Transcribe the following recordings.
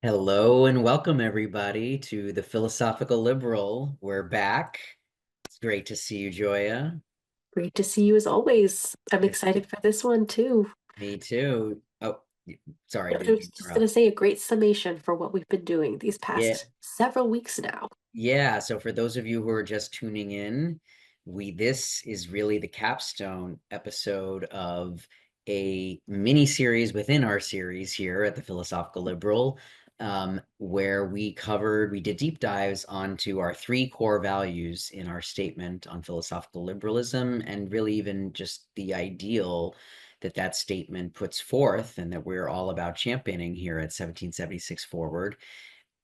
Hello and welcome everybody to the Philosophical Liberal. We're back. It's great to see you, Joia. Great to see you as always. I'm Good. excited for this one too. Me too. Oh, sorry, I didn't was mean to just going interrupt. to say a great summation for what we've been doing these Yeah, past several weeks now. yeah. So for those of you who are just tuning in, this is really the capstone episode of a mini series within our series here at the Philosophical Liberal, where we did deep dives onto our three core values in our statement on philosophical liberalism, and really even just the ideal that that statement puts forth and that we're all about championing here at 1776 Forward.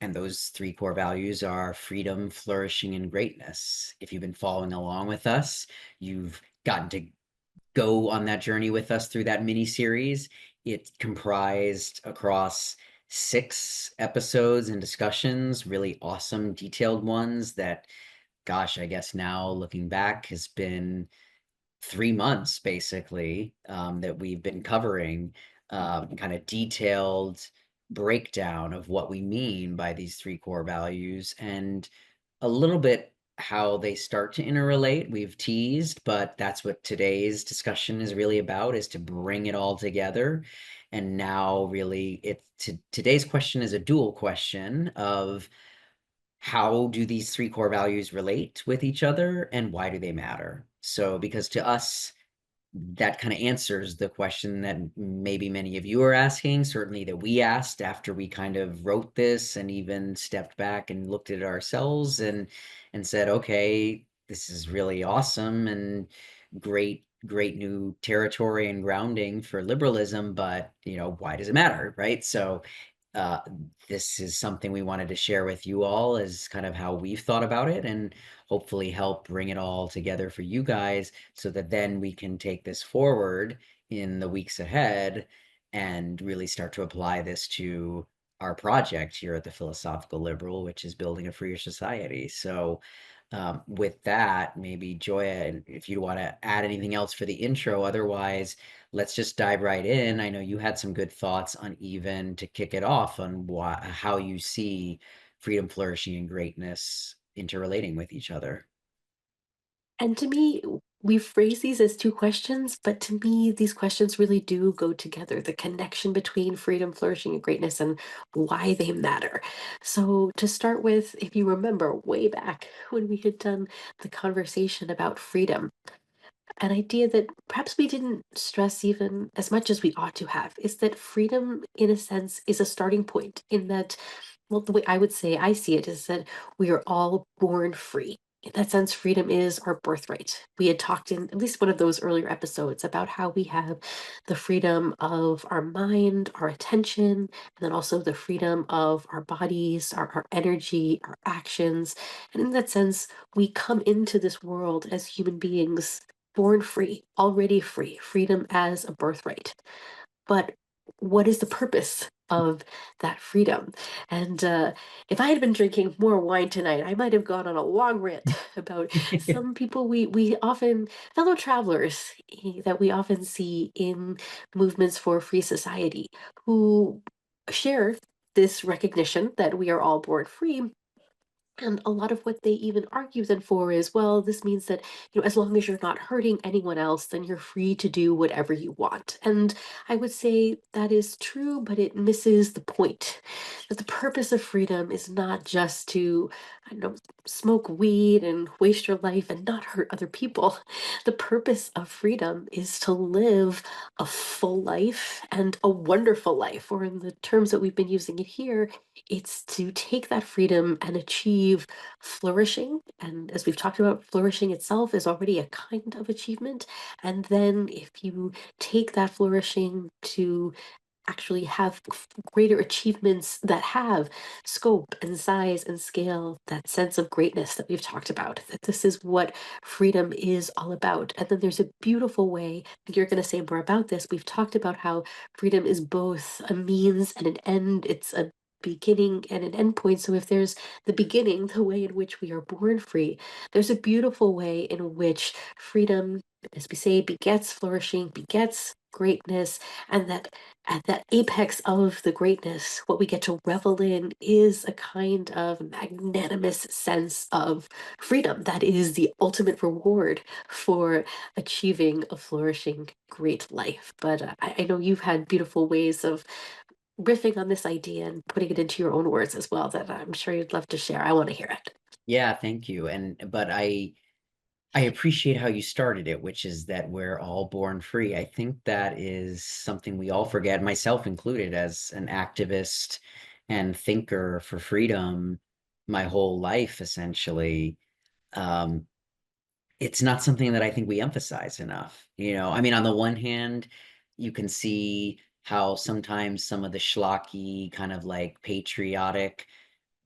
And those three core values are freedom, flourishing, and greatness. If you've been following along with us, you've gotten to go on that journey with us through that mini series. It comprised across 6 episodes and discussions, really awesome, detailed ones that, gosh, I guess now looking back has been 3 months basically, that we've been covering, kind of detailed breakdown of what we mean by these three core values and a little bit how they start to interrelate. We've teased, but that's what today's discussion is really about, is to bring it all together. And now really today's question is a dual question of how do these three core values relate with each other and why do they matter? So, because to us, that kind of answers the question that maybe many of you are asking, certainly that we asked after we kind of wrote this and even stepped back and looked at it ourselves and said, okay, this is really awesome and great new territory and grounding for liberalism, but why does it matter, right? So uh, this is something we wanted to share with you all as kind of how we've thought about it and hopefully help bring it all together for you guys so that then we can take this forward in the weeks ahead and really start to apply this to our project here at the Philosophical Liberal, which is building a freer society. So, with that, maybe Joya, if you want to add anything else for the intro, otherwise, let's just dive right in. I know you had some good thoughts on even to kick it off on how you see freedom, flourishing, and greatness interrelating with each other. And to me, we phrase these as two questions, but to me, these questions really do go together. The connection between freedom, flourishing, and greatness, and why they matter. So, to start with, if you remember way back when we had done the conversation about freedom, an idea that perhaps we didn't stress even as much as we ought to have is that freedom, in a sense, is a starting point, in that, well, the way I would say I see it is that we are all born free. In that sense, freedom is our birthright. We had talked in at least one of those earlier episodes about how we have the freedom of our mind, our attention, and then also the freedom of our bodies, our energy, our actions. And in that sense, we come into this world as human beings born free, already free, freedom as a birthright. But what is the purpose of that freedom? And if I had been drinking more wine tonight, I might have gone on a long rant about some people we often, fellow travelers that we often see in movements for free society, who share this recognition that we are all born free, and a lot of what they even argue then for is, well, this means that, as long as you're not hurting anyone else, then you're free to do whatever you want. And I would say that is true, but it misses the point. That the purpose of freedom is not just to, I don't know, smoke weed and waste your life and not hurt other people. The purpose of freedom is to live a full life and a wonderful life, or in the terms that we've been using it here, it's to take that freedom and achieve flourishing. And as we've talked about, flourishing itself is already a kind of achievement. And then if you take that flourishing to actually have greater achievements that have scope and size and scale, that sense of greatness that we've talked about, that this is what freedom is all about. And then there's a beautiful way, you're going to say more about this. We've talked about how freedom is both a means and an end. It's a beginning and an end point. So if there's the beginning, the way in which we are born free, there's a beautiful way in which freedom, as we say, begets flourishing, begets greatness, and that at that apex of the greatness, what we get to revel in is a kind of magnanimous sense of freedom. That is the ultimate reward for achieving a flourishing, great life. But I know you've had beautiful ways of riffing on this idea and putting it into your own words as well that I'm sure you'd love to share. I want to hear it. Yeah, thank you. But I appreciate how you started it, which is that we're all born free. I think that is something we all forget, myself included, as an activist and thinker for freedom my whole life, essentially. Um, it's not something that I think we emphasize enough. I mean, on the one hand, you can see how sometimes some of the schlocky, kind of like patriotic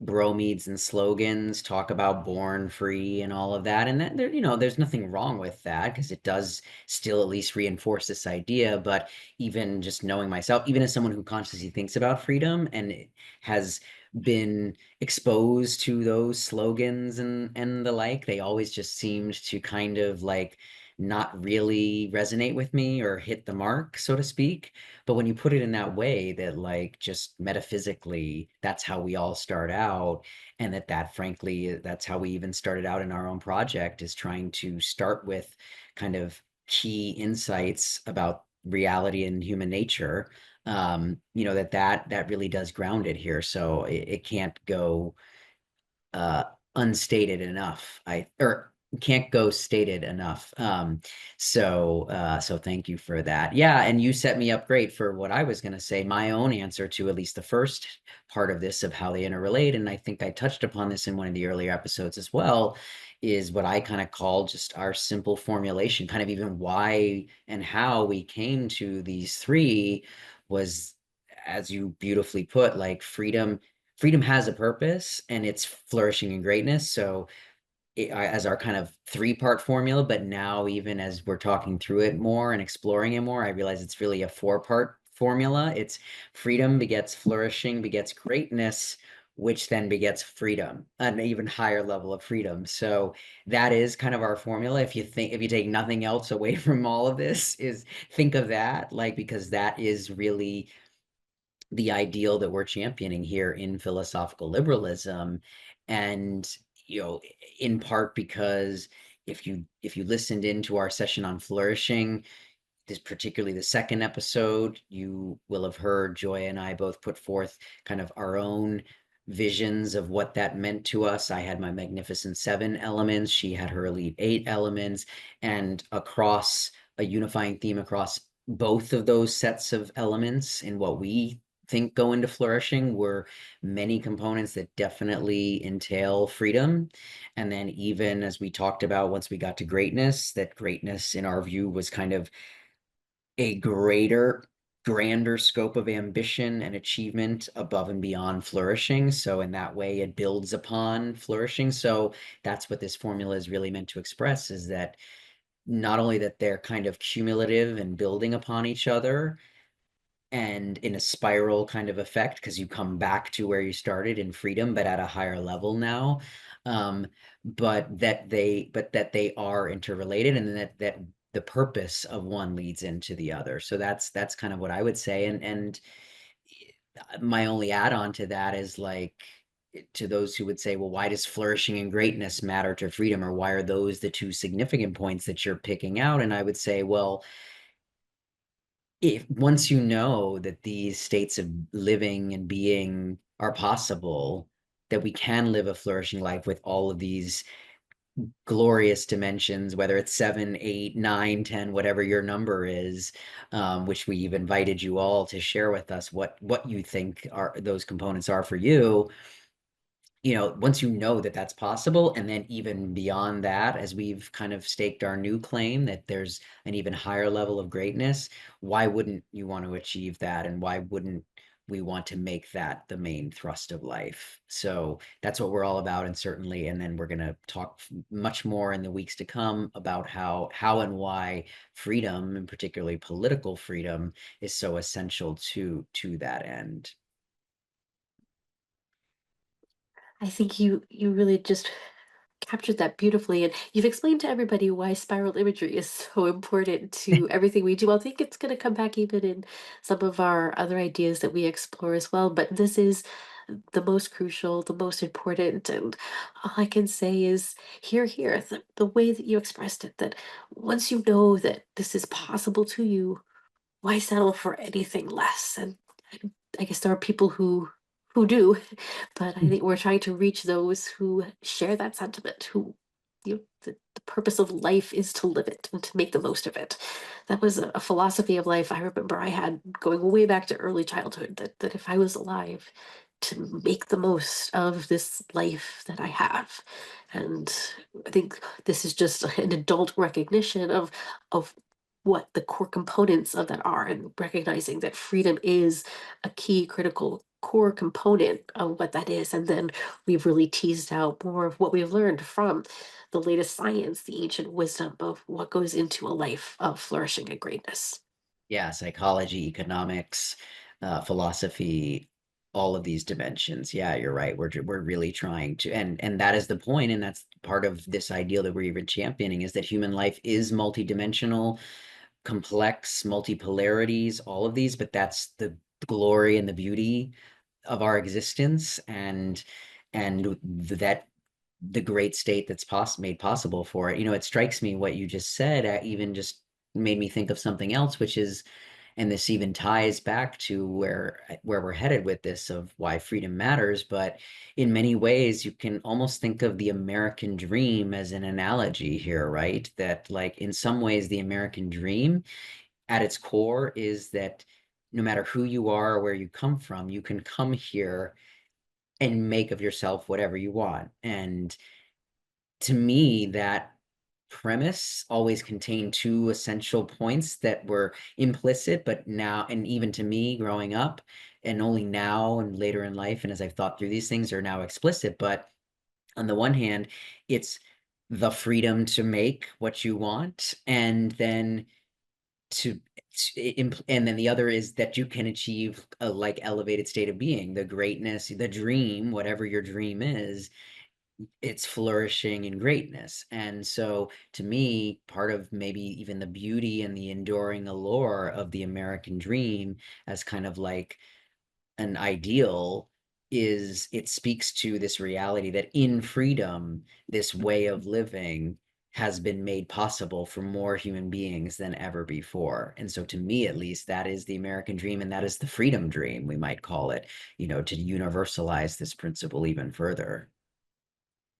bromides and slogans talk about born free and all of that, and that there's nothing wrong with that because it does still at least reinforce this idea. But even just knowing myself, even as someone who consciously thinks about freedom and has been exposed to those slogans and the like, they always just seemed to kind of like not really resonate with me or hit the mark, so to speak. But when you put it in that way, that like just metaphysically, that's how we all start out, and that frankly, that's how we even started out in our own project, is trying to start with kind of key insights about reality and human nature. That really does ground it here. So it can't go uh unstated enough. I or can't go stated enough. So thank you for that. Yeah, and you set me up great for what I was going to say. My own answer to at least the first part of this, of how they interrelate, and I think I touched upon this in one of the earlier episodes as well, is what I kind of call just our simple formulation, kind of even why and how we came to these three was, as you beautifully put, like freedom has a purpose, and it's flourishing and greatness. So as our kind of three-part formula, but now even as we're talking through it more and exploring it more, I realize it's really a four-part formula. It's freedom begets flourishing, begets greatness, which then begets freedom, an even higher level of freedom. So that is kind of our formula. If you take nothing else away from all of this, is think of that, like, because that is really the ideal that we're championing here in philosophical liberalism. And in part because if you listened into our session on flourishing, this particularly the second episode, you will have heard Joy and I both put forth kind of our own visions of what that meant to us. I had my magnificent seven elements, she had her elite eight elements, and across a unifying theme across both of those sets of elements in what we think go into flourishing were many components that definitely entail freedom. And then, even as we talked about, once we got to greatness, that greatness in our view was kind of a grander scope of ambition and achievement above and beyond flourishing. So in that way, it builds upon flourishing. So that's what this formula is really meant to express, is that not only that they're kind of cumulative and building upon each other, and in a spiral kind of effect, because you come back to where you started in freedom, but at a higher level now. um, but that they are interrelated, and that the purpose of one leads into the other. So that's kind of what I would say. And my only add-on to that is, like, to those who would say, well, why does flourishing and greatness matter to freedom, or why are those the two significant points that you're picking out? And I would say, well, if once you know that these states of living and being are possible, that we can live a flourishing life with all of these glorious dimensions, whether it's 7, 8, 9, 10, whatever your number is, which we've invited you all to share with us what you think are those components are for you. Once you know that that's possible, and then even beyond that, as we've kind of staked our new claim that there's an even higher level of greatness, why wouldn't you want to achieve that? And why wouldn't we want to make that the main thrust of life? So that's what we're all about. And certainly, and then we're going to talk much more in the weeks to come about how and why freedom, and particularly political freedom, is so essential to that end. I think you really just captured that beautifully, and you've explained to everybody why spiral imagery is so important to everything we do. I think it's going to come back even in some of our other ideas that we explore as well. But this is the most crucial, the most important, and all I can say is, here, the way that you expressed it, that once you know that this is possible to you, why settle for anything less? And I guess there are people who do, but I think we're trying to reach those who share that sentiment, who the purpose of life is to live it and to make the most of it. That was a philosophy of life I remember I had going way back to early childhood, that if I was alive, to make the most of this life that I have. And I think this is just an adult recognition of what the core components of that are, and recognizing that freedom is a key critical core component of what that is. And then we've really teased out more of what we've learned from the latest science, the ancient wisdom of what goes into a life of flourishing and greatness. Yeah, psychology, economics, philosophy, all of these dimensions. Yeah, you're right. We're really trying to, and that is the point, and that's part of this ideal that we're even championing, is that human life is multidimensional, complex, multipolarities, all of these, but that's the glory and the beauty of our existence, and that the great state that's made possible for it. It strikes me what you just said, even just made me think of something else, which is, and this even ties back to where we're headed with this, of why freedom matters. But in many ways, you can almost think of the American dream as an analogy here, right? That, like, in some ways, the American dream at its core is that no matter who you are or where you come from, you can come here and make of yourself whatever you want. And to me, that premise always contained two essential points that were implicit, but now, and even to me growing up, and only now and later in life, and as I've thought through these things, are now explicit. But on the one hand, it's the freedom to make what you want, and then to and then the other is that you can achieve a, like, elevated state of being, the greatness, the dream, whatever your dream is, it's flourishing in greatness. And so to me, part of maybe even the beauty and the enduring allure of the American dream as kind of like an ideal is it speaks to this reality that in freedom, this way of living has been made possible for more human beings than ever before. And so to me, at least, that is the American dream, and that is the freedom dream, we might call it, to universalize this principle even further.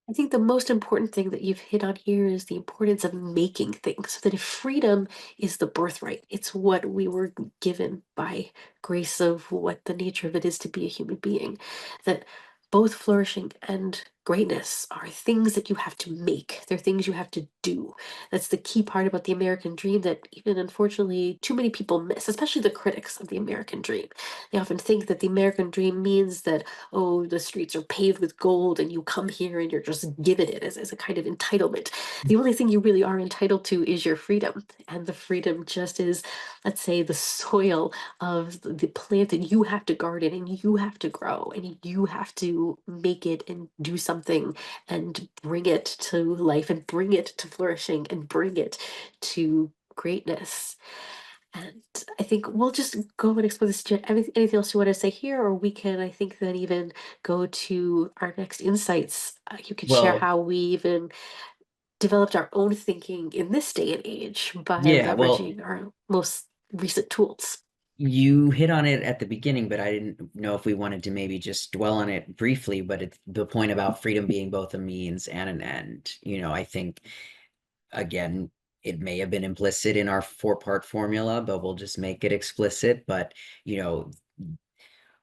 I think the most important thing that you've hit on here is the importance of making things. So that if freedom is the birthright, it's what we were given by grace of what the nature of it is to be a human being, that both flourishing and greatness are things that you have to make. They're things you have to do. That's the key part about the American dream that even unfortunately too many people miss, especially the critics of the American dream. They often think that the American dream means that, oh, the streets are paved with gold and you come here and you're just given it as a kind of entitlement. The only thing you really are entitled to is your freedom. And the freedom just is, let's say, the soil of the plant that you have to garden and you have to grow and you have to make it and do something and bring it to life and bring it to flourishing and bring it to greatness. And I think we'll just go and explore this. Anything else you want to say here, or we can, I think, then even go to our next insights. You could share Well, how we even developed our own thinking in this day and age by yeah, well, leveraging our most recent tools. you hit on it at the beginning, but I didn't know if we wanted to maybe just dwell on it briefly. But it's the point about freedom being both a means and an end. I think, again, it may have been implicit in our four-part formula, but we'll just make it explicit. But, you know,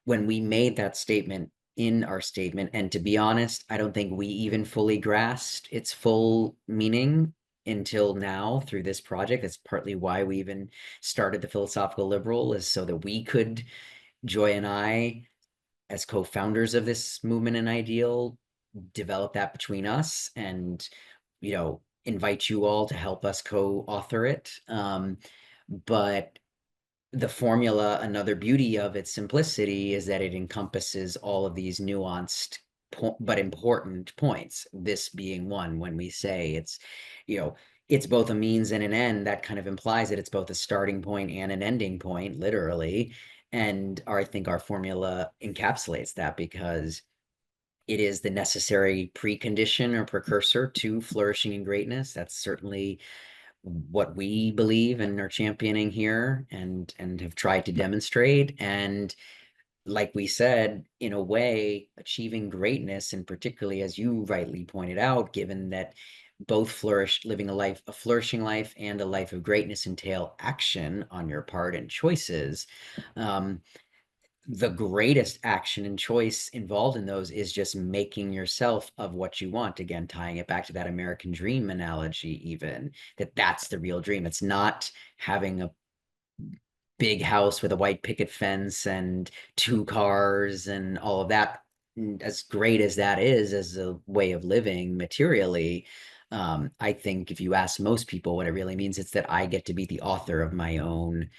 when we made that statement in our statement, and to be honest, I don't think we even fully grasped its full meaning until now through this project. That's partly why we even started the Philosophical Liberal, is so that we could, Joy and I, as co-founders of this movement and ideal, develop that between us, and invite you all to help us co-author it. But the formula, another beauty of its simplicity, is that it encompasses all of these nuanced but important points, this being one. When we say it's, you know, it's both a means and an end, that kind of implies that it's both a starting point and an ending point, literally. And I think our formula encapsulates that, because it is the necessary precondition or precursor to flourishing and greatness. That's certainly what we believe and are championing here, and have tried to demonstrate. And like we said, in a way, achieving greatness, and particularly, as you rightly pointed out, given that both living a flourishing life and a life of greatness entail action on your part and choices. Um, the greatest action and choice involved in those is just making yourself of what you want. Again, tying it back to that American dream analogy, even, that's the real dream. It's not having a big house with a white picket fence and two cars and all of that. As great as that is as a way of living materially, I think if you ask most people what it really means, it's that I get to be the author of my own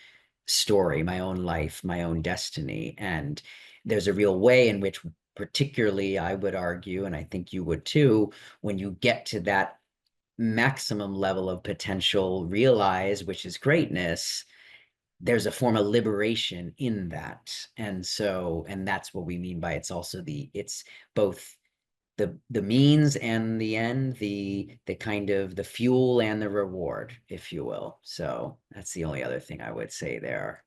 story, my own life, my own destiny. And there's a real way in which, particularly, I would argue, and I think you would too, when you get to that maximum level of potential realized, which is greatness, there's a form of liberation in that. And so, and that's what we mean by it's both the means and the end, the kind of the fuel and the reward, if you will. So that's the only other thing I would say there.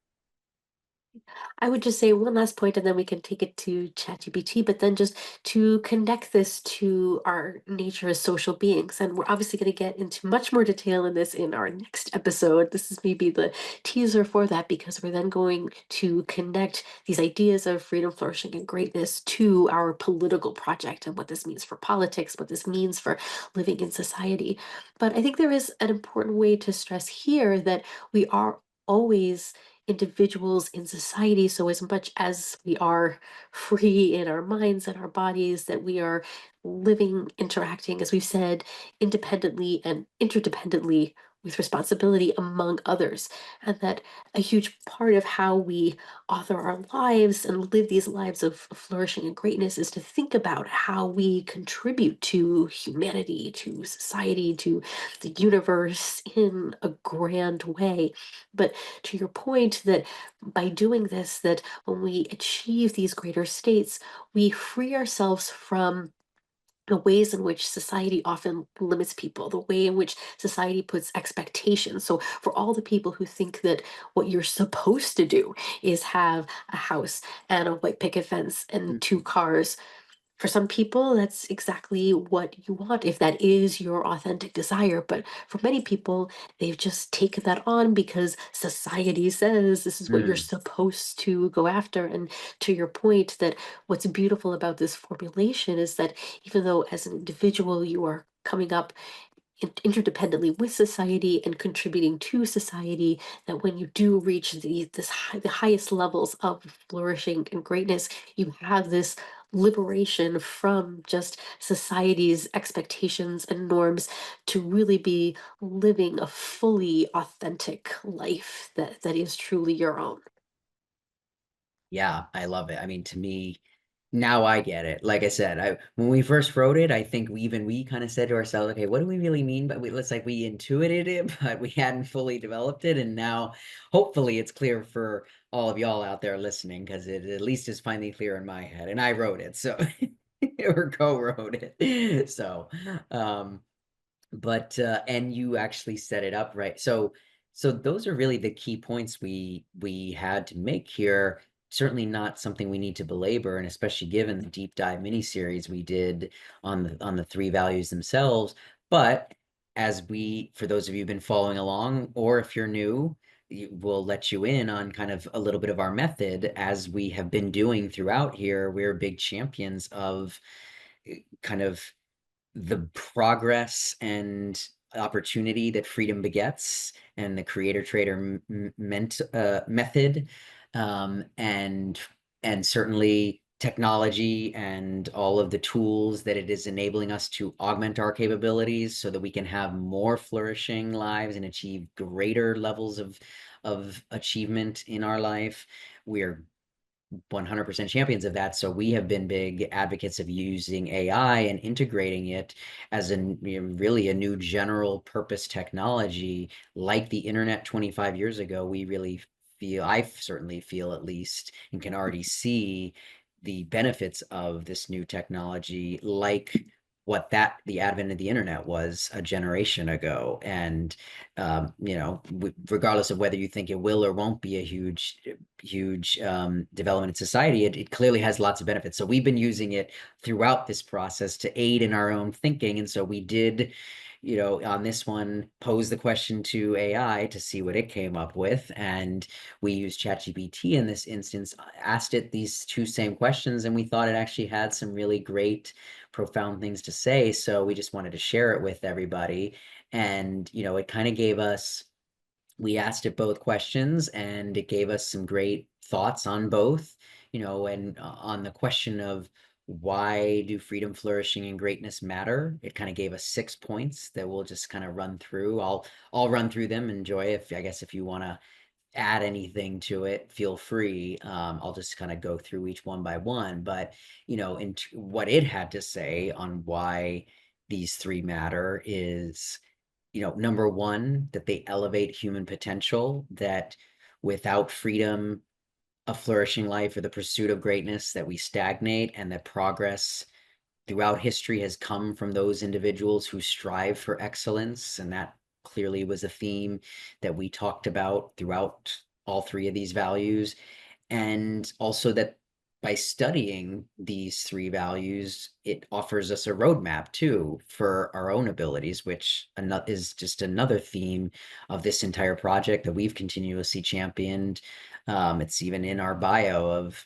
I would just say one last point and then we can take it to ChatGPT, but then just to connect this to our nature as social beings. And we're obviously going to get into much more detail in this in our next episode. This is maybe the teaser for that, because we're then going to connect these ideas of freedom, flourishing, and greatness to our political project and what this means for politics, what this means for living in society. But I think there is an important way to stress here that we are always individuals in society. So, as much as we are free in our minds and our bodies, that we are living, interacting, as we've said, independently and interdependently with responsibility among others. And that a huge part of how we author our lives and live these lives of flourishing and greatness is to think about how we contribute to humanity, to society, to the universe in a grand way. But to your point, that by doing this, that when we achieve these greater states, we free ourselves from the ways in which society often limits people, the way in which society puts expectations. So, for all the people who think that what you're supposed to do is have a house and a white picket fence and two cars, for some people, that's exactly what you want, if that is your authentic desire. But for many people, they've just taken that on because society says this is what you're Mm-hmm. supposed to go after. And to your point, that what's beautiful about this formulation is that even though as an individual you are coming up interdependently with society and contributing to society, that when you do reach the highest levels of flourishing and greatness, you have this liberation from just society's expectations and norms to really be living a fully authentic life that is truly your own. Yeah, I love it. I mean, to me, now I get it. Like I said, when we first wrote it, I think we kind of said to ourselves, okay, what do we really mean? But it's like we intuited it, but we hadn't fully developed it. And now hopefully it's clear for all of y'all out there listening, because it at least is finally clear in my head. And I wrote it, so or co-wrote it. So but and you actually set it up right. So those are really the key points we had to make here. Certainly not something we need to belabor, and especially given the deep dive mini series we did on the three values themselves. But as we, for those of you who've been following along, or if you're new, we'll let you in on kind of a little bit of our method, as we have been doing throughout here. We're big champions of kind of the progress and opportunity that freedom begets, and the creator trader method, and certainly technology and all of the tools that it is enabling us to augment our capabilities so that we can have more flourishing lives and achieve greater levels of achievement in our life. We're 100% champions of that. So we have been big advocates of using AI and integrating it as really a new general purpose technology like the internet 25 years ago. We really feel, I certainly feel at least, and can already see the benefits of this new technology, like what the advent of the internet was a generation ago. And regardless of whether you think it will or won't be a huge development in society, it clearly has lots of benefits. So we've been using it throughout this process to aid in our own thinking. And so we did, on this one, pose the question to AI to see what it came up with. And we used ChatGPT in this instance, asked it these two same questions, and we thought it actually had some really great, profound things to say. So we just wanted to share it with everybody. And, it kind of gave us, we asked it both questions and it gave us some great thoughts on both, and on the question of why do freedom, flourishing, and greatness matter, it kind of gave us 6 points that we'll just kind of run through. I'll run through them. Enjoy, if I guess if you want to add anything to it, feel free. I'll just kind of go through each one by one. But what it had to say on why these three matter is, number one, that they elevate human potential, that without freedom, a flourishing life, or the pursuit of greatness, that we stagnate, and that progress throughout history has come from those individuals who strive for excellence. And that clearly was a theme that we talked about throughout all three of these values. And also that by studying these three values, it offers us a roadmap too for our own abilities, which is just another theme of this entire project that we've continuously championed. It's even in our bio of,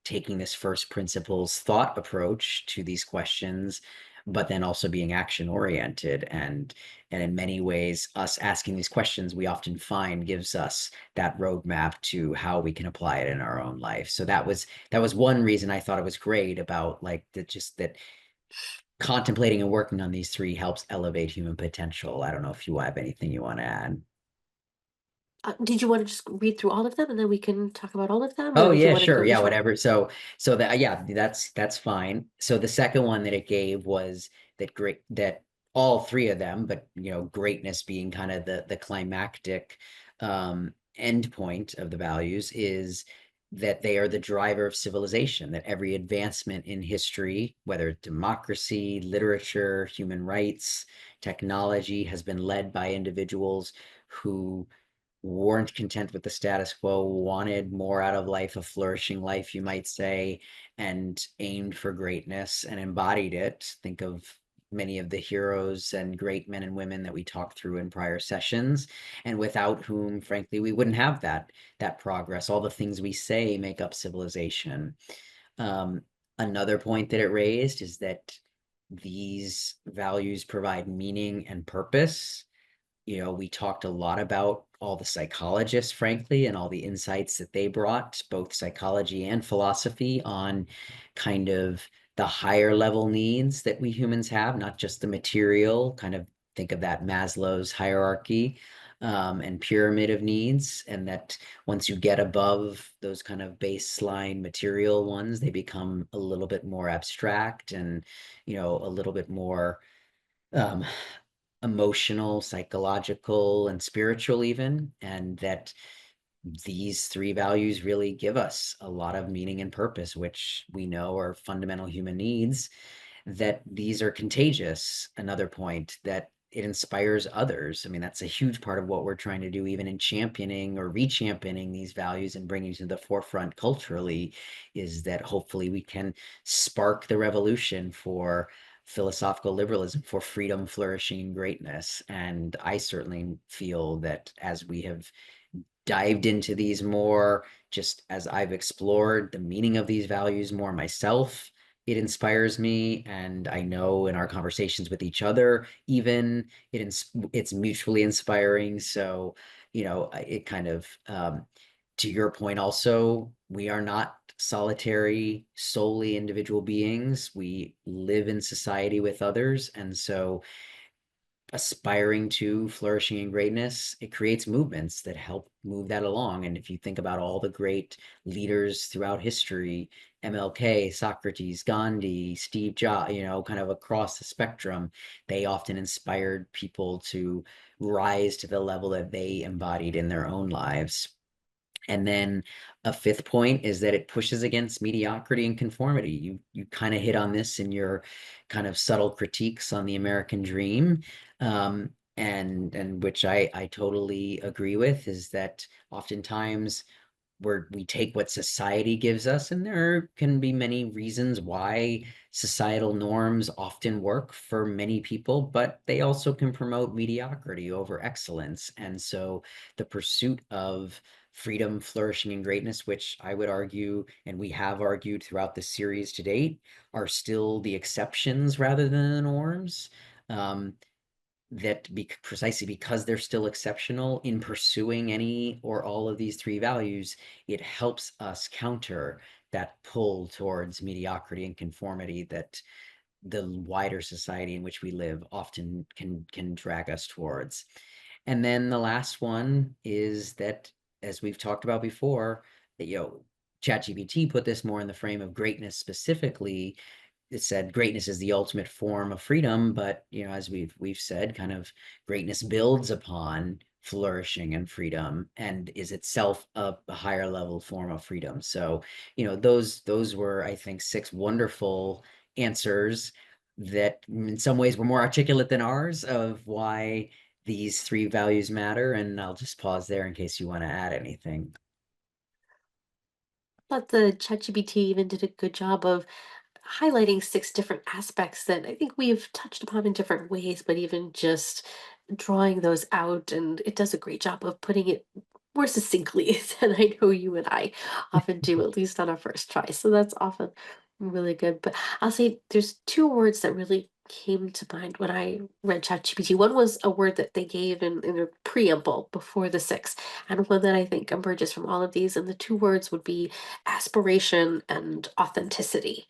taking this first principles thought approach to these questions, but then also being action oriented. And in many ways, us asking these questions, we often find gives us that roadmap to how we can apply it in our own life. So that was one reason I thought it was great about, like, that contemplating and working on these three helps elevate human potential. I don't know if you have anything you want to add. Did you want to just read through all of them and then we can talk about all of them, or Oh did you yeah, want to sure. go Yeah, each one? whatever. So that, yeah, that's fine. So the second one that it gave was that all three of them, but greatness being kind of the climactic end point of the values, is that they are the driver of civilization, that every advancement in history, whether democracy, literature, human rights, technology, has been led by individuals who weren't content with the status quo, wanted more out of life, a flourishing life, you might say, and aimed for greatness and embodied it. Think of many of the heroes and great men and women that we talked through in prior sessions, and without whom, frankly, we wouldn't have that progress. All the things we say make up civilization. Um, Another point that it raised is that these values provide meaning and purpose. We talked a lot about all the psychologists, frankly, and all the insights that they brought, both psychology and philosophy, on kind of the higher level needs that we humans have, not just the material, kind of think of that Maslow's hierarchy, and pyramid of needs. And that once you get above those kind of baseline material ones, they become a little bit more abstract and, a little bit more um, emotional, psychological, and spiritual, even. And that these three values really give us a lot of meaning and purpose, which we know are fundamental human needs, that these are contagious. Another point, that it inspires others. I mean, that's a huge part of what we're trying to do, even in championing or re-championing these values and bringing to the forefront culturally, is that hopefully we can spark the revolution for philosophical liberalism, for freedom, flourishing, and greatness. And I certainly feel that as we have dived into these more, just as I've explored the meaning of these values more myself, it inspires me. And I know in our conversations with each other, even it's mutually inspiring. So, it kind of, to your point also, we are not solitary, solely individual beings. We live in society with others. And so aspiring to flourishing and greatness, it creates movements that help move that along. And if you think about all the great leaders throughout history, MLK, Socrates, Gandhi, Steve Jobs, kind of across the spectrum, they often inspired people to rise to the level that they embodied in their own lives. And then a fifth point is that it pushes against mediocrity and conformity. You kind of hit on this in your kind of subtle critiques on the American dream, and which I totally agree with, is that oftentimes where we take what society gives us, and there can be many reasons why societal norms often work for many people, but they also can promote mediocrity over excellence. And so the pursuit of freedom, flourishing, and greatness, which I would argue, and we have argued throughout the series to date, are still the exceptions rather than the norms. Um, that precisely because they're still exceptional in pursuing any or all of these three values, it helps us counter that pull towards mediocrity and conformity that the wider society in which we live often can drag us towards. And then the last one is that, as we've talked about before, that ChatGPT put this more in the frame of greatness specifically. It said greatness is the ultimate form of freedom, but as we've said, kind of greatness builds upon flourishing and freedom and is itself a higher level form of freedom. So those were, I think, six wonderful answers that in some ways were more articulate than ours of why these three values matter. And I'll just pause there in case you want to add anything. But the ChatGPT even did a good job of highlighting six different aspects that I think we've touched upon in different ways, but even just drawing those out, and it does a great job of putting it more succinctly than I know you and I often do, at least on our first try. So that's often really good. But I'll say there's two words that really came to mind when I read ChatGPT. One was a word that they gave in their preamble before the six, and one that I think emerges from all of these. And the two words would be aspiration and authenticity.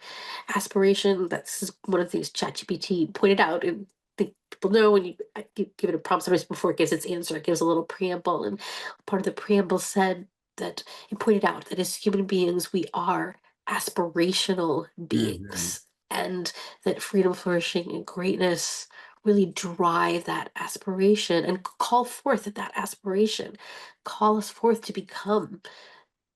Aspiration, that's one of the things ChatGPT pointed out, and I think people know when you give it a prompt sometimes before it gives its answer, it gives a little preamble. And part of the preamble said that it pointed out that as human beings, we are aspirational Mm-hmm. beings, and that freedom, flourishing, and greatness really drive that aspiration and call forth that aspiration, call us forth to become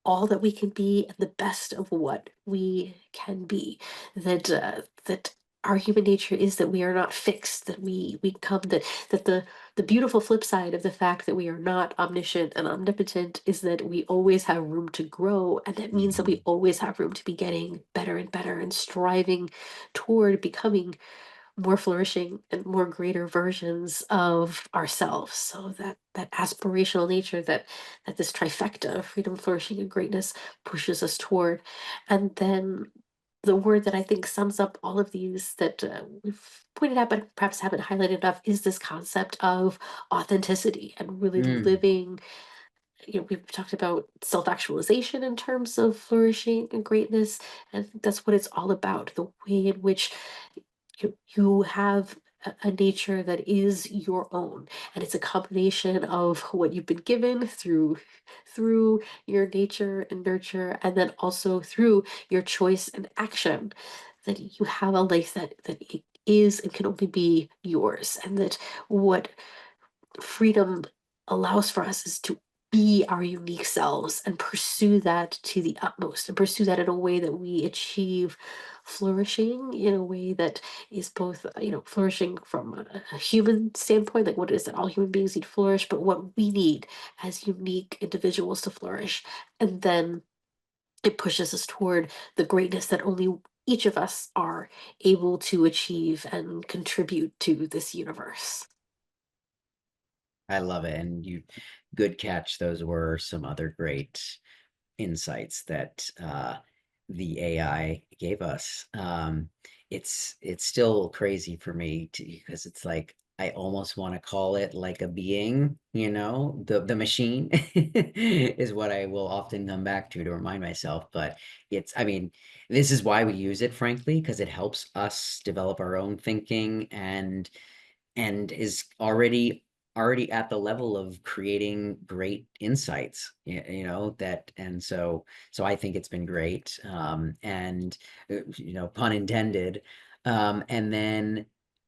all that we can be and the best of what we can be. That our human nature is that we are not fixed, that we come, that the beautiful flip side of the fact that we are not omniscient and omnipotent is that we always have room to grow, and that means that Mm-hmm. we always have room to be getting better and better and striving toward becoming more flourishing and more greater versions of ourselves. So that aspirational nature, that this trifecta of freedom, flourishing, and greatness pushes us toward. And then the word that I think sums up all of these that we've pointed out but perhaps haven't highlighted enough is this concept of authenticity and really Mm. living. We've talked about self-actualization in terms of flourishing and greatness, and I think that's what it's all about, the way in which you have a nature that is your own, and it's a combination of what you've been given through your nature and nurture, and then also through your choice and action, that you have a life that it is and can only be yours, and that what freedom allows for us is to be our unique selves and pursue that to the utmost and pursue that in a way that we achieve flourishing in a way that is both flourishing from a human standpoint, like what it is that all human beings need to flourish, but what we need as unique individuals to flourish. And then it pushes us toward the greatness that only each of us are able to achieve and contribute to this universe. I love it. And good catch. Those were some other great insights that the AI gave us. It's still crazy for me because it's like I almost want to call it like a being, the machine is what I will often come back to remind myself. But I mean, this is why we use it, frankly, because it helps us develop our own thinking and and is already at the level of creating great insights, that. And so I think it's been great, and pun intended. And then,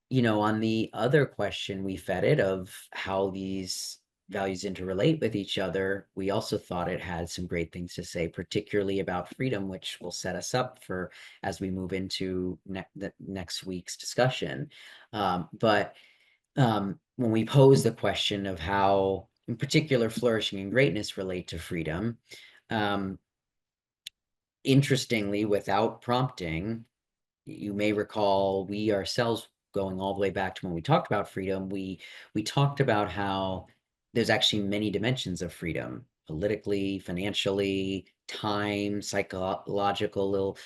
on the other question we fed it of how these values interrelate with each other, we also thought it had some great things to say, particularly about freedom, which will set us up for as we move into the next week's discussion. But when we pose the question of how, in particular, flourishing and greatness relate to freedom, um, interestingly, without prompting, you may recall we ourselves, going all the way back to when we talked about freedom, we talked about how there's actually many dimensions of freedom: politically, financially, time, psychological,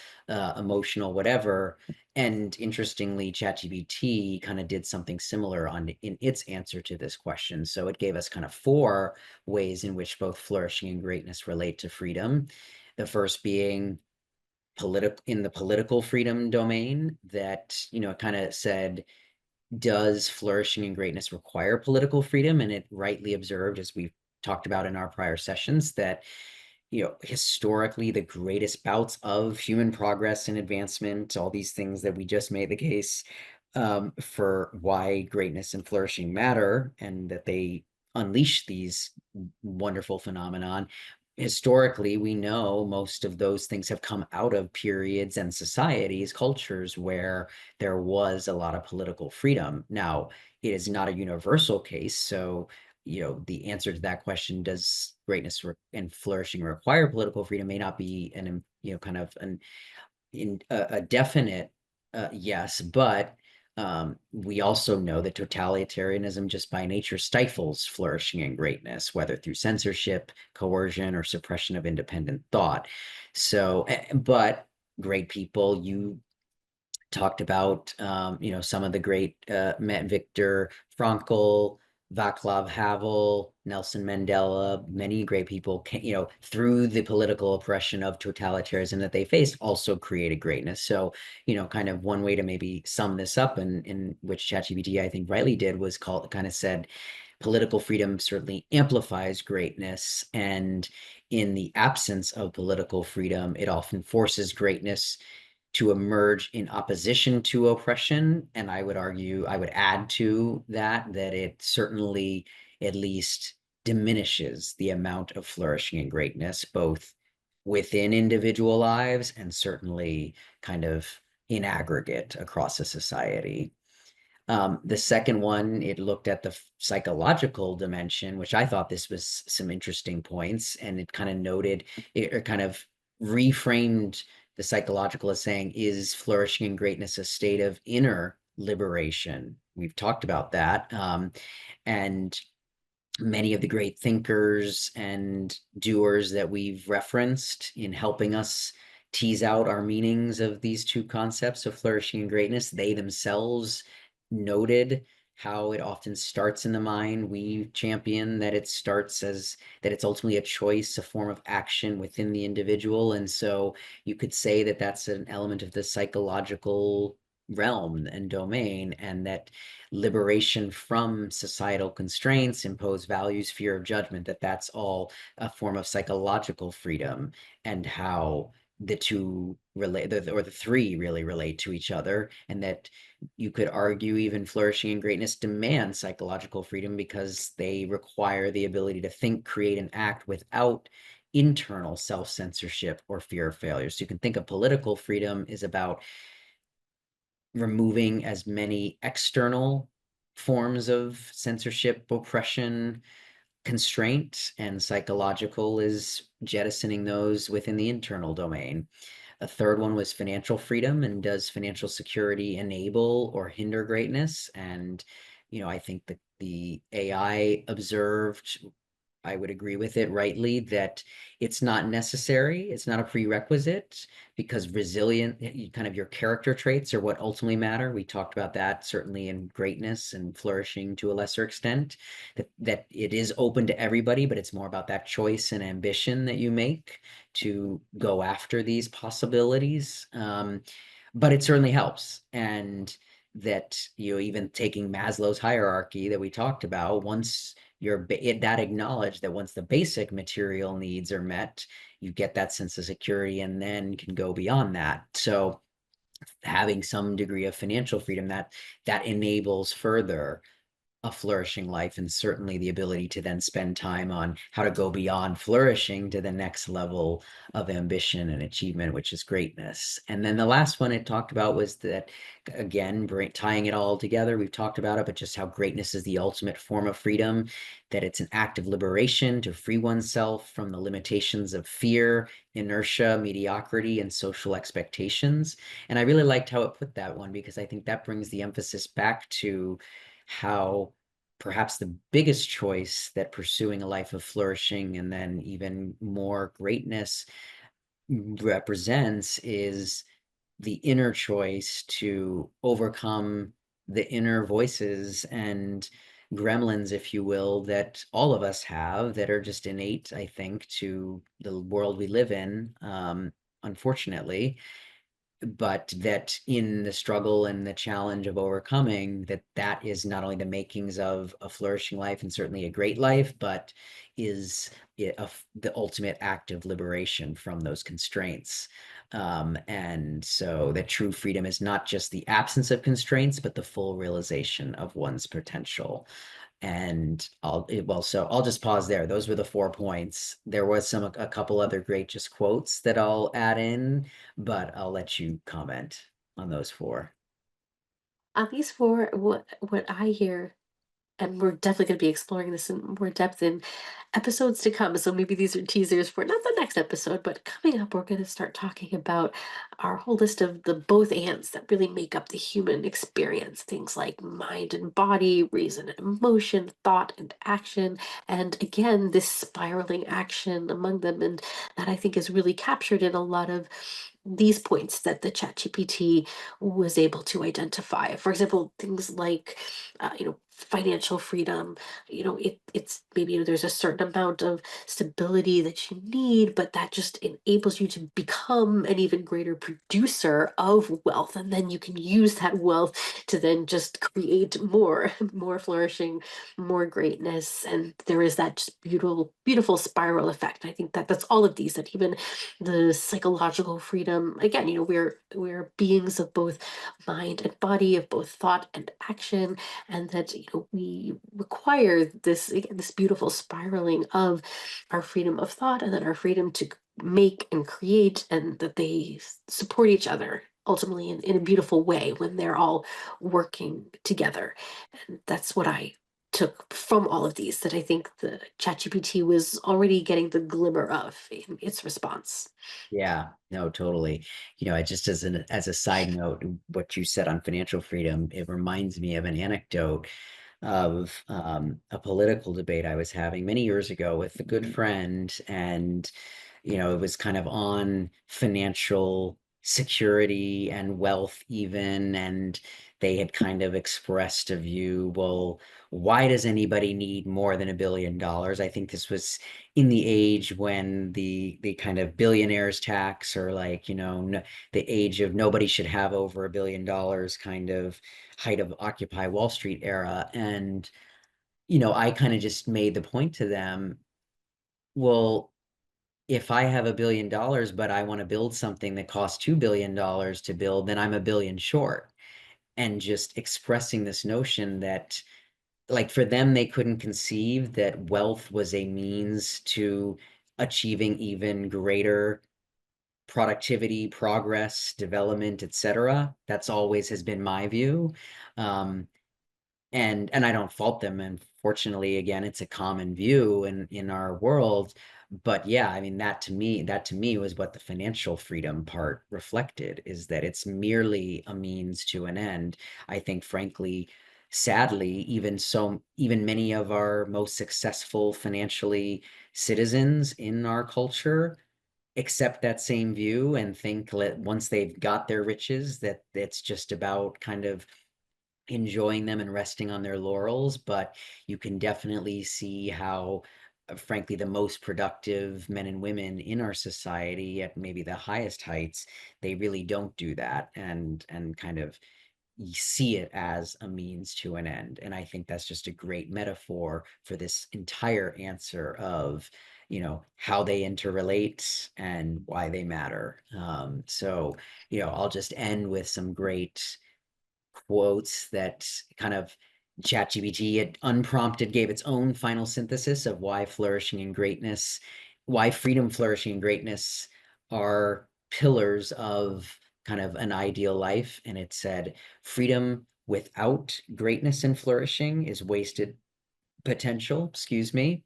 emotional, whatever. And interestingly, ChatGPT kind of did something similar in its answer to this question. So it gave us kind of four ways in which both flourishing and greatness relate to freedom. The first being in the political freedom domain, that kind of said, does flourishing and greatness require political freedom? And it rightly observed, as we've talked about in our prior sessions, that historically the greatest bouts of human progress and advancement, all these things that we just made the case for why greatness and flourishing matter, and that they unleash these wonderful phenomenon. Historically, we know most of those things have come out of periods and societies, cultures where there was a lot of political freedom. Now, it is not a universal case. So, the answer to that question, does greatness and flourishing require political freedom, may not be kind of a definite yes, but we also know that totalitarianism just by nature stifles flourishing and greatness, whether through censorship, coercion, or suppression of independent thought. So, but great people, you talked about, some of the great Viktor Frankl, Václav Havel, Nelson Mandela, many great people, through the political oppression of totalitarianism that they faced, also created greatness. So, kind of one way to maybe sum this up, and in which ChatGPT, I think, rightly did, was kind of said, political freedom certainly amplifies greatness, and in the absence of political freedom, it often forces greatness to emerge in opposition to oppression. And I would argue, I would add to that, that it certainly at least diminishes the amount of flourishing and greatness, both within individual lives and certainly kind of in aggregate across a society. The second one, it looked at the psychological dimension, which I thought this was some interesting points, and it kind of noted, it kind of reframed the psychological as saying, is flourishing and greatness a state of inner liberation? We've talked about that. And many of the great thinkers and doers that we've referenced in helping us tease out our meanings of these two concepts of flourishing and greatness, they themselves noted how it often starts in the mind. We champion that it starts as that it's ultimately a choice, a form of action within the individual. And so you could say that that's an element of the psychological realm and domain, and that liberation from societal constraints, imposed values, fear of judgment, that's all a form of psychological freedom, and how the two relate, or the three really relate to each other. And that you could argue even flourishing and greatness demand psychological freedom, because they require the ability to think, create, and act without internal self-censorship or fear of failure. So you can think of political freedom is about removing as many external forms of censorship, oppression, constraint, and psychological is jettisoning those within the internal domain. A third one was financial freedom, and does financial security enable or hinder greatness? And I think that the AI observed, I would agree with it rightly, that it's not necessary, it's not a prerequisite, because resilient, kind of your character traits are what ultimately matter. We talked about that certainly in greatness and flourishing to a lesser extent, that it is open to everybody, but it's more about that choice and ambition that you make to go after these possibilities. But it certainly helps. And that, even taking Maslow's hierarchy that we talked about, once that acknowledged that once the basic material needs are met, you get that sense of security and then can go beyond that. So having some degree of financial freedom, that enables further a flourishing life, and certainly the ability to then spend time on how to go beyond flourishing to the next level of ambition and achievement, which is greatness. And then the last one it talked about was that, again, tying it all together, we've talked about it, but just how greatness is the ultimate form of freedom, that it's an act of liberation to free oneself from the limitations of fear, inertia, mediocrity, and social expectations. And I really liked how it put that one, because I think that brings the emphasis back to how perhaps the biggest choice that pursuing a life of flourishing and then even more greatness represents is the inner choice to overcome the inner voices and gremlins, if you will, that all of us have, that are just innate, I think, to the world we live in, unfortunately, but that in the struggle and the challenge of overcoming, that is not only the makings of a flourishing life and certainly a great life, but is the ultimate act of liberation from those constraints. And so that true freedom is not just the absence of constraints, but the full realization of one's potential. And so I'll just pause there. Those were the 4 points. There was a couple other great just quotes that I'll add in, but I'll let you comment on those four. At least for what I hear, and we're definitely going to be exploring this in more depth in episodes to come. So maybe these are teasers for not the next episode, but coming up, we're going to start talking about our whole list of the both ands that really make up the human experience. Things like mind and body, reason and emotion, thought and action. And again, this spiraling action among them. And that I think is really captured in a lot of these points that the ChatGPT was able to identify. For example, things like, financial freedom. It's maybe there's a certain amount of stability that you need, but that just enables you to become an even greater producer of wealth, and then you can use that wealth to then just create more, more flourishing, more greatness, and there is that just beautiful, beautiful spiral effect. I think that that's all of these that even the psychological freedom again, we're beings of both mind and body, of both thought and action, and that we require this again, this beautiful spiraling of our freedom of thought and then our freedom to make and create, and that they support each other ultimately in a beautiful way when they're all working together. And that's what I took from all of these, that I think the ChatGPT was already getting the glimmer of in its response. Yeah, no, totally. I just as a side note, what you said on financial freedom, it reminds me of an anecdote of a political debate I was having many years ago with a good friend. And it was kind of on financial security and wealth even, and they had kind of expressed a view, well, why does anybody need more than $1 billion? I think this was in the age when the kind of billionaires tax, or like, the age of nobody should have over $1 billion, kind of height of Occupy Wall Street era. And I kind of just made the point to them, well, if I have $1 billion, but I want to build something that costs $2 billion to build, then I'm a billion short. And just expressing this notion that, like, for them, they couldn't conceive that wealth was a means to achieving even greater productivity, progress, development, etc. That's always has been my view. Um, and I don't fault them. And fortunately, again, it's a common view in our world. But yeah, I mean, that to me was what the financial freedom part reflected, is that it's merely a means to an end. I think, frankly, sadly, even many of our most successful financially citizens in our culture accept that same view and think that once they've got their riches, that it's just about kind of enjoying them and resting on their laurels. But you can definitely see how, frankly, the most productive men and women in our society at maybe the highest heights, they really don't do that, and kind of see it as a means to an end. And I think that's just a great metaphor for this entire answer of, how they interrelate and why they matter. So, I'll just end with some great quotes that kind of ChatGPT unprompted gave its own final synthesis of why freedom, flourishing, and greatness are pillars of kind of an ideal life. And it said, freedom without greatness and flourishing is wasted potential, excuse me,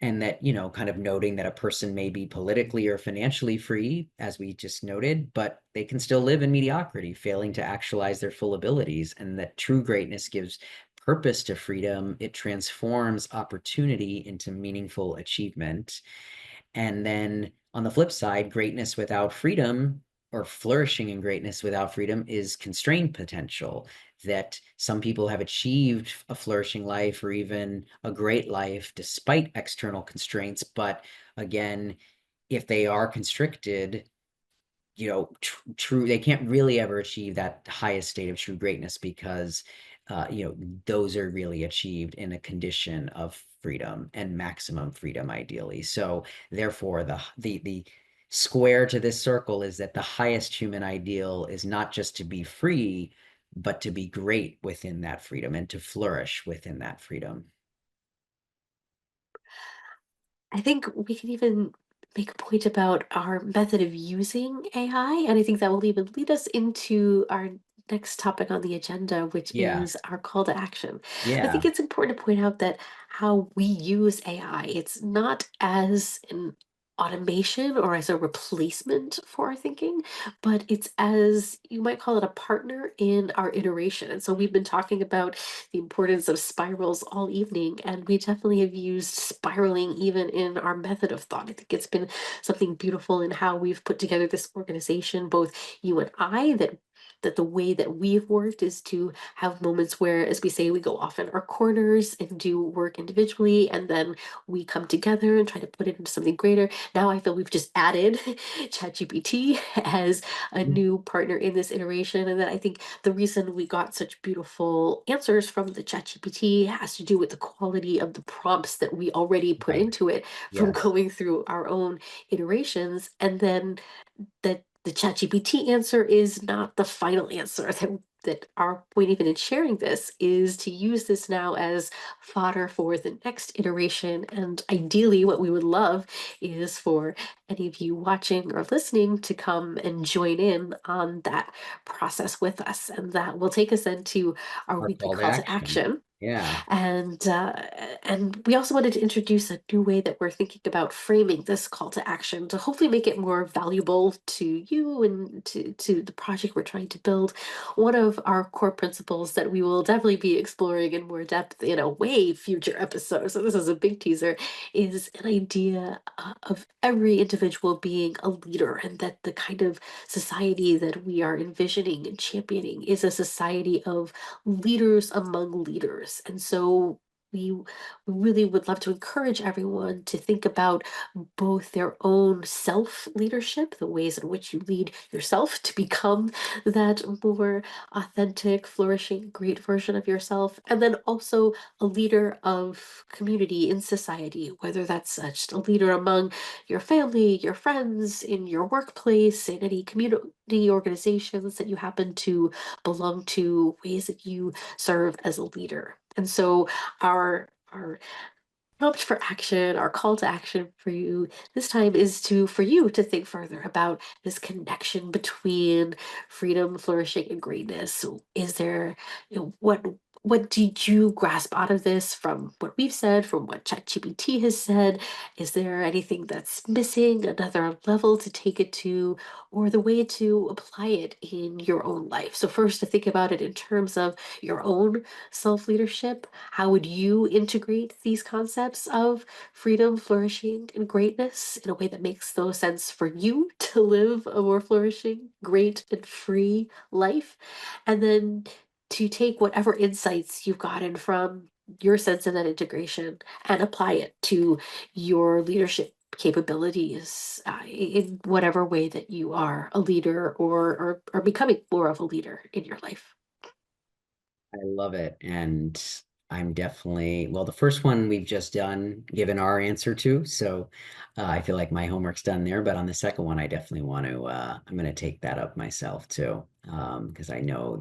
and that, kind of noting that a person may be politically or financially free, as we just noted, but they can still live in mediocrity, failing to actualize their full abilities, and that true greatness gives purpose to freedom. It transforms opportunity into meaningful achievement. And then on the flip side, greatness without freedom, or flourishing in greatness without freedom, is constrained potential. That some people have achieved a flourishing life or even a great life despite external constraints. But again, if they are constricted, true, they can't really ever achieve that highest state of true greatness, because those are really achieved in a condition of freedom and maximum freedom, ideally. So therefore, the square to this circle is that the highest human ideal is not just to be free, but to be great within that freedom and to flourish within that freedom. I think we can even make a point about our method of using AI, and I think that will even lead us into our next topic on the agenda, which Yeah, is our call to action. I think yeah, it's important to point out that how we use AI, it's not as an automation or as a replacement for our thinking, but it's as you might call it a partner in our iteration. And so we've been talking about the importance of spirals all evening, and we definitely have used spiraling even in our method of thought. I think it's been something beautiful in how we've put together this organization, both you and I, that the way that we've worked is to have moments where, as we say, we go off in our corners and do work individually, and then we come together and try to put it into something greater. Now I feel we've just added ChatGPT as a new partner in this iteration, and that I think the reason we got such beautiful answers from the ChatGPT has to do with the quality of the prompts that we already put right. into it from Yes. going through our own iterations, and then that the ChatGPT answer is not the final answer. That our point even in sharing this is to use this now as fodder for the next iteration. And ideally, what we would love is for any of you watching or listening to come and join in on that process with us. And that will take us into our Our weekly call to call to action. action. Yeah. And we also wanted to introduce a new way that we're thinking about framing this call to action to hopefully make it more valuable to you and to the project we're trying to build. One of our core principles that we will definitely be exploring in more depth in a way future episode, so this is a big teaser, is an idea of every individual being a leader, and that the kind of society that we are envisioning and championing is a society of leaders among leaders. And so we really would love to encourage everyone to think about both their own self leadership, the ways in which you lead yourself to become that more authentic, flourishing, great version of yourself, and then also a leader of community in society, whether that's just a leader among your family, your friends, in your workplace, in any community organizations that you happen to belong to, ways that you serve as a leader. And so our prompt for action, our call to action for you this time is to for you to think further about this connection between freedom, flourishing, and greatness. So is there, what did you grasp out of this from what we've said, from what ChatGPT has said? Is there anything that's missing, another level to take it to, or the way to apply it in your own life? So first to think about it in terms of your own self leadership. How would you integrate these concepts of freedom, flourishing, and greatness in a way that makes the most sense for you to live a more flourishing, great, and free life? And then to take whatever insights you've gotten from your sense of that integration and apply it to your leadership capabilities in whatever way that you are a leader or becoming more of a leader in your life. I love it. And I'm definitely, well, the first one we've just done, given our answer to. So I feel like my homework's done there. But on the second one, I definitely want to, I'm going to take that up myself too. Because I know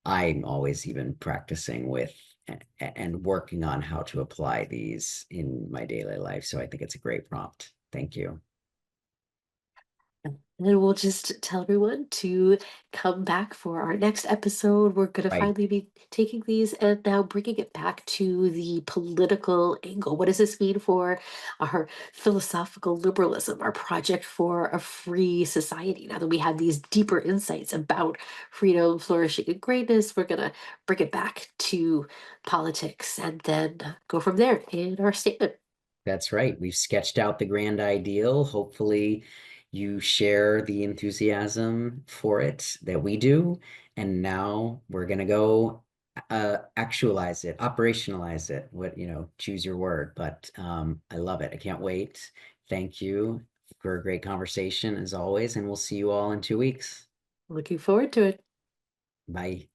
I'm always even practicing with and working on how to apply these in my daily life. So I think it's a great prompt. Thank you. And then we'll just tell everyone to come back for our next episode. We're going to Right. finally be taking these and now bringing it back to the political angle. What does this mean for our philosophical liberalism, our project for a free society? Now that we have these deeper insights about freedom, flourishing, and greatness, we're going to bring it back to politics and then go from there in our statement. That's right. We've sketched out the grand ideal. Hopefully, you share the enthusiasm for it that we do. And now we're going to go actualize it, operationalize it. Choose your word. But I love it. I can't wait. Thank you for a great conversation as always. And we'll see you all in 2 weeks. Looking forward to it. Bye.